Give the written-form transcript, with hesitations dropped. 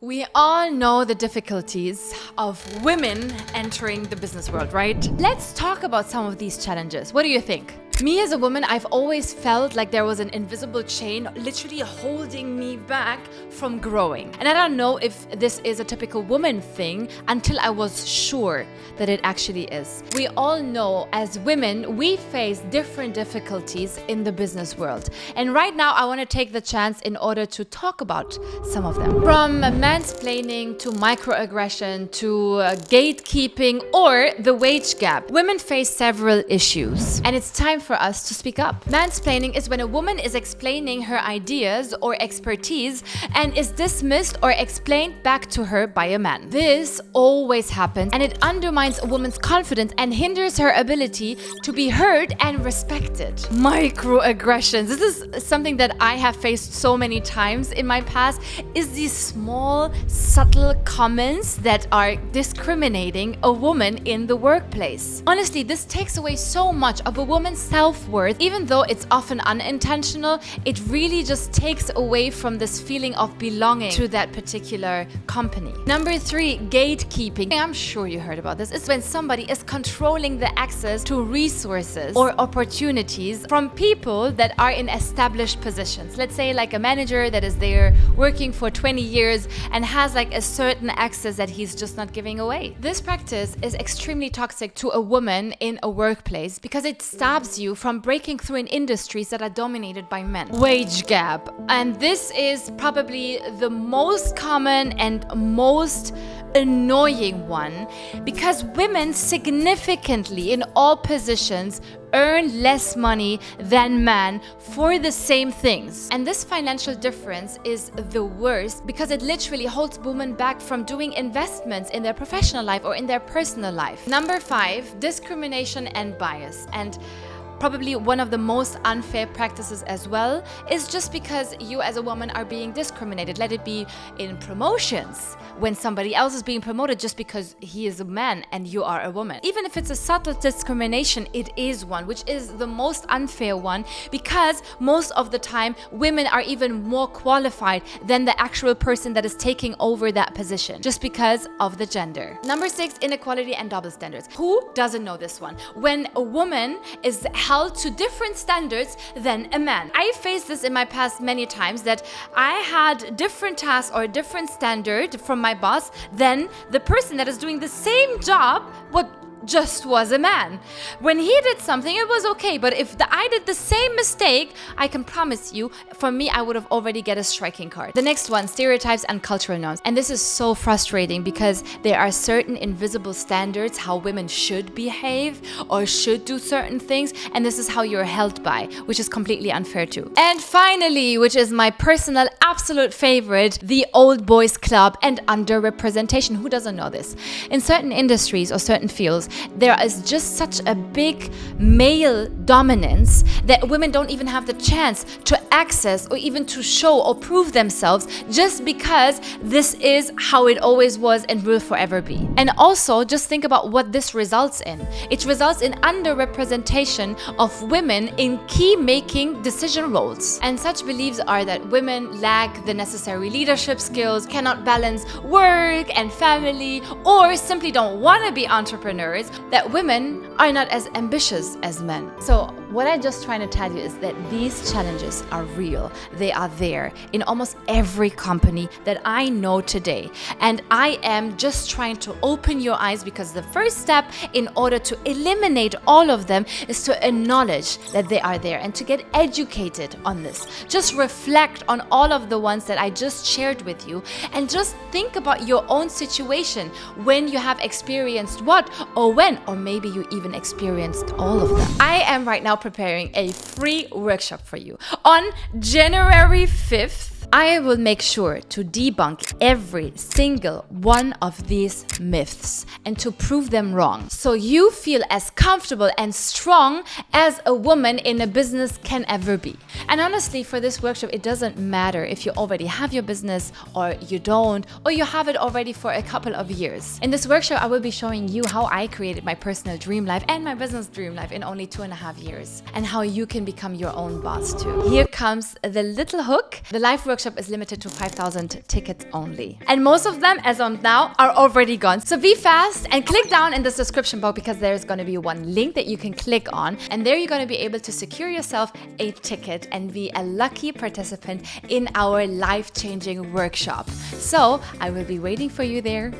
We all know the difficulties of women entering the business world, right? Let's talk about some of these challenges. What do you think? Me as a woman, I've always felt like there was an invisible chain literally holding me back from growing. And I don't know if this is a typical woman thing until I was sure that it actually is. We all know as women, we face different difficulties in the business world. And right now, I want to take the chance in order to talk about some of them. From mansplaining to microaggression to gatekeeping or the wage gap, women face several issues. And it's time for us to speak up. Mansplaining is when a woman is explaining her ideas or expertise and is dismissed or explained back to her by a man. This always happens and it undermines a woman's confidence and hinders her ability to be heard and respected. Microaggressions. This is something that I have faced so many times in my past, is these small, subtle comments that are discriminating a woman in the workplace. Honestly, this takes away so much of a woman's self-worth. Even though it's often unintentional, it really just takes away from this feeling of belonging to that particular company. Number 3, gatekeeping. I'm sure you heard about this. It's when somebody is controlling the access to resources or opportunities from people that are in established positions. Let's say like a manager that is there working for 20 years and has like a certain access that he's just not giving away. This practice is extremely toxic to a woman in a workplace because it stops you from breaking through in industries that are dominated by men. Wage gap. And this is probably the most common and most annoying one because women significantly in all positions earn less money than men for the same things. And this financial difference is the worst because it literally holds women back from doing investments in their professional life or in their personal life. Number 5, discrimination and bias. And probably one of the most unfair practices as well is just because you as a woman are being discriminated. Let it be in promotions when somebody else is being promoted just because he is a man and you are a woman. Even if it's a subtle discrimination, it is one, which is the most unfair one because most of the time women are even more qualified than the actual person that is taking over that position just because of the gender. Number 6, inequality and double standards. Who doesn't know this one? When a woman is held to different standards than a man. I faced this in my past many times that I had different tasks or different standard from my boss than the person that is doing the same job just was a man. When he did something, it was okay, but if I did the same mistake, I can promise you, for me, I would have already get a striking card. The next one, stereotypes and cultural norms. And this is so frustrating because there are certain invisible standards how women should behave or should do certain things, and this is how you're held by, which is completely unfair too. And finally, which is my personal absolute favorite, the old boys club and underrepresentation. Who doesn't know this? In certain industries or certain fields, there is just such a big male dominance that women don't even have the chance to access or even to show or prove themselves just because this is how it always was and will forever be. And also just think about what this results in. It results in underrepresentation of women in key making decision roles. And such beliefs are that women lack the necessary leadership skills, cannot balance work and family, or simply don't want to be entrepreneurs, that women are not as ambitious as men. So what I'm just trying to tell you is that these challenges are real. They are there in almost every company that I know today. And I am just trying to open your eyes because the first step in order to eliminate all of them is to acknowledge that they are there and to get educated on this. Just reflect on all of the ones that I just shared with you and just think about your own situation when you have experienced what or when, or maybe you even experienced all of them. I am right now preparing a free workshop for you. On January 5th, I will make sure to debunk every single one of these myths and to prove them wrong, so you feel as comfortable and strong as a woman in a business can ever be. And honestly, for this workshop, it doesn't matter if you already have your business or you don't, or you have it already for a couple of years. In this workshop, I will be showing you how I created my personal dream life and my business dream life in only 2.5 years, and how you can become your own boss too. Here comes the little hook. The live workshop workshop is limited to 5,000 tickets only. And most of them, as of now, are already gone. So be fast and click down in this description box because there's going to be one link that you can click on. And there you're going to be able to secure yourself a ticket and be a lucky participant in our life-changing workshop. So I will be waiting for you there.